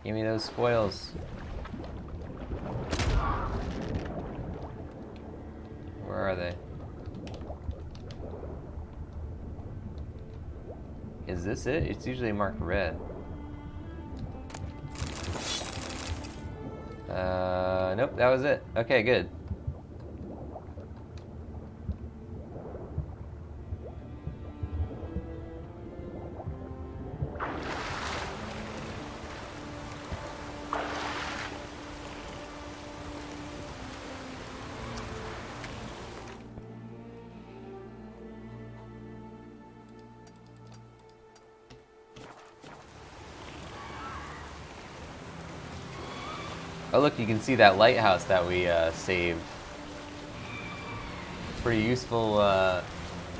Give me those spoils. Where are they? Is this it? It's usually marked red. Nope, that was it. Okay, good. Oh look, you can see that lighthouse that we saved. Pretty useful,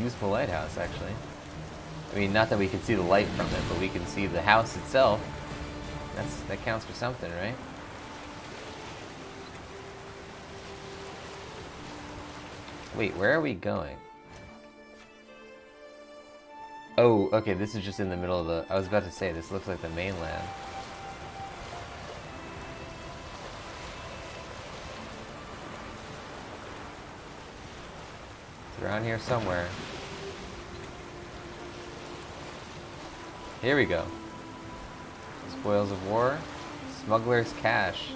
useful lighthouse actually. I mean, not that we can see the light from it, but we can see the house itself. That counts for something, right? Wait, where are we going? Oh, okay, this is just in the middle of the... I was about to say, this looks like the mainland. It's around here somewhere. Here we go. Spoils of war. Smuggler's cache.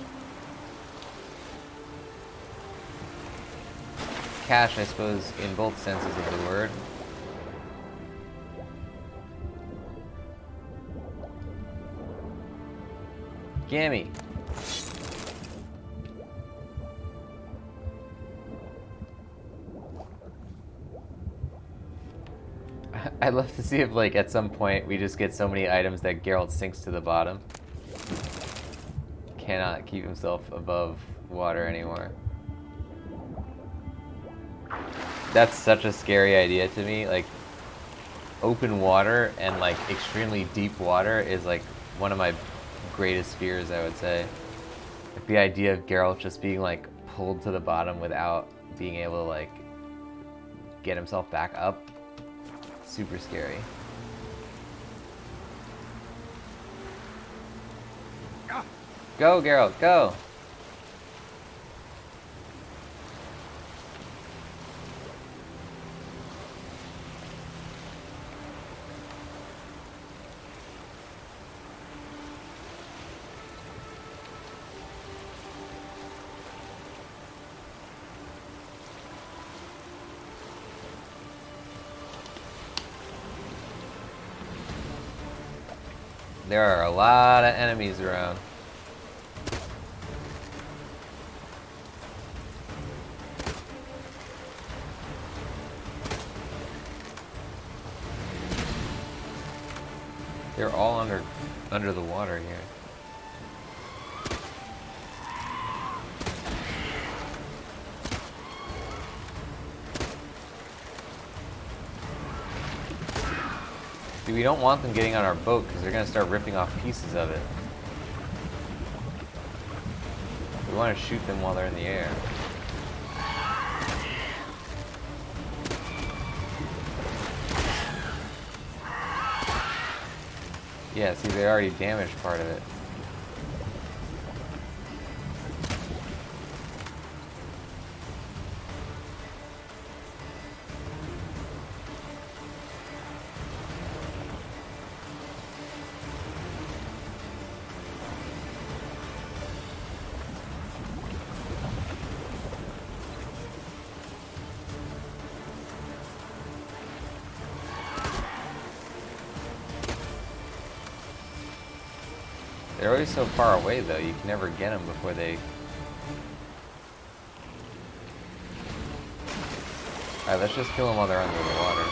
Cache, I suppose, in both senses of the word. Gimme. I'd love to see if, like, at some point we just get so many items that Geralt sinks to the bottom. Cannot keep himself above water anymore. That's such a scary idea to me. Like, open water and, like, extremely deep water is, like, one of my greatest fears, I would say. Like, the idea of Geralt just being, like, pulled to the bottom without being able to, like, get himself back up. Super scary. Go, Geralt, go! There are a lot of enemies around. They're all under the water here. See, we don't want them getting on our boat because they're going to start ripping off pieces of it. We want to shoot them while they're in the air. Yeah, see, they already damaged part of it. They're always so far away, though. You can never get them before they... Alright, let's just kill them while they're under the water.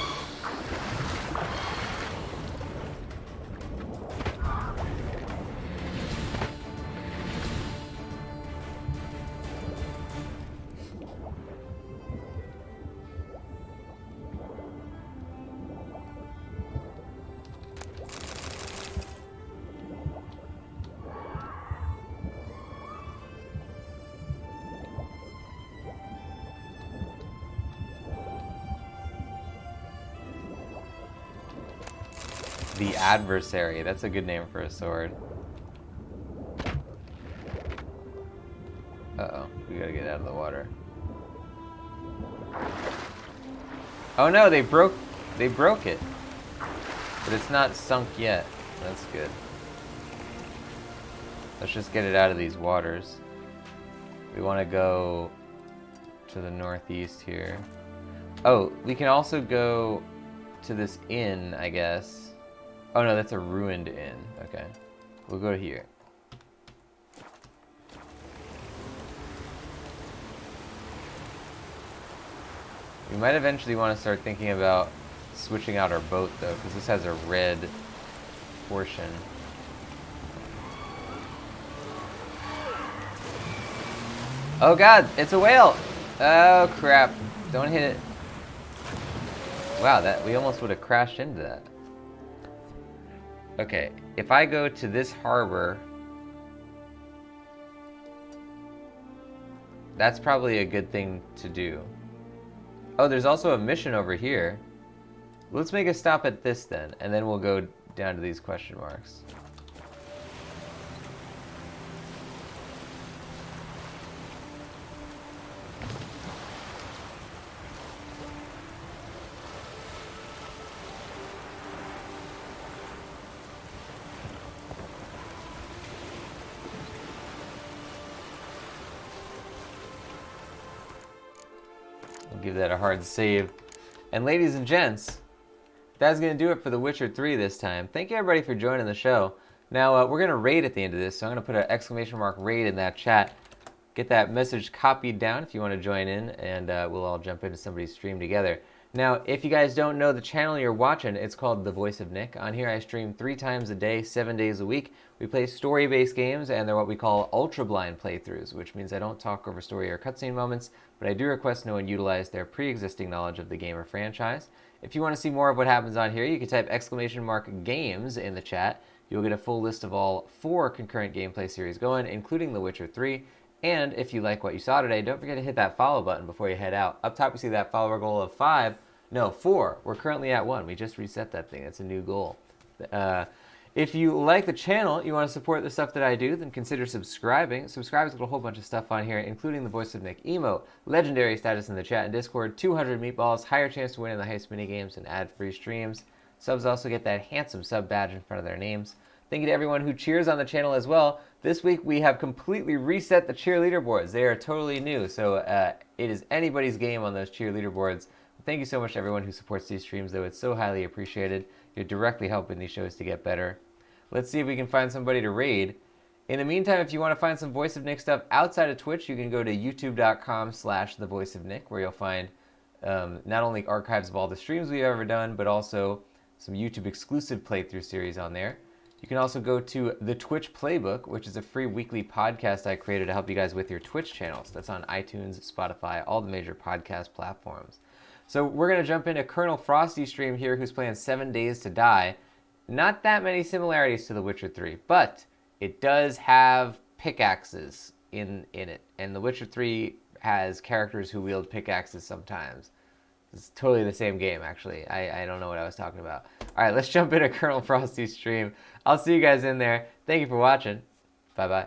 The Adversary. That's a good name for a sword. Uh-oh. We gotta get out of the water. Oh no, they broke it. But it's not sunk yet. That's good. Let's just get it out of these waters. We want to go to the northeast here. Oh, we can also go to this inn, I guess. Oh no, that's a ruined inn. Okay. We'll go to here. We might eventually want to start thinking about switching out our boat, though, because this has a red portion. Oh god, it's a whale! Oh crap. Don't hit it. Wow, we almost would have crashed into that. Okay, if I go to this harbor, that's probably a good thing to do. Oh, there's also a mission over here. Let's make a stop at this then, and then we'll go down to these question marks. We'll give that a hard save. And ladies and gents, that's going to do it for The Witcher 3 this time. Thank you everybody for joining the show. Now, we're going to raid at the end of this, so I'm going to put an exclamation mark raid in that chat. Get that message copied down if you want to join in, and we'll all jump into somebody's stream together. Now, if you guys don't know the channel you're watching, it's called The Voice of Nick. On here, I stream 3 times a day, 7 days a week. We play story-based games, and they're what we call ultra-blind playthroughs, which means I don't talk over story or cutscene moments, but I do request no one utilize their pre-existing knowledge of the game or franchise. If you want to see more of what happens on here, you can type exclamation mark games in the chat. You'll get a full list of all 4 concurrent gameplay series going, including The Witcher 3. And if you like what you saw today, don't forget to hit that follow button before you head out. Up top, we see that follower goal of 4. We're currently at 1. We just reset that thing. It's a new goal. If you like the channel, you want to support the stuff that I do, then consider subscribing. Subscribe's got a whole bunch of stuff on here, including the Voice of Nick emote, legendary status in the chat and Discord, 200 meatballs, higher chance to win in the heist minigames, and ad-free streams. Subs also get that handsome sub badge in front of their names. Thank you to everyone who cheers on the channel as well. This week we have completely reset the cheer leaderboards. They are totally new, so it is anybody's game on those cheer leaderboards. Thank you so much to everyone who supports these streams, though. It's so highly appreciated. You're directly helping these shows to get better. Let's see if we can find somebody to raid. In the meantime, if you want to find some Voice of Nick stuff outside of Twitch, you can go to youtube.com/thevoiceofnick, where you'll find not only archives of all the streams we've ever done, but also some YouTube exclusive playthrough series on there. You can also go to the Twitch Playbook, which is a free weekly podcast I created to help you guys with your Twitch channels. That's on iTunes, Spotify, all the major podcast platforms. So we're going to jump into Colonel Frosty's stream here, who's playing 7 Days to Die. Not that many similarities to The Witcher 3, but it does have pickaxes in it. And The Witcher 3 has characters who wield pickaxes sometimes. It's totally the same game, actually. I don't know what I was talking about. All right, let's jump into Colonel Frosty's stream. I'll see you guys in there. Thank you for watching. Bye-bye.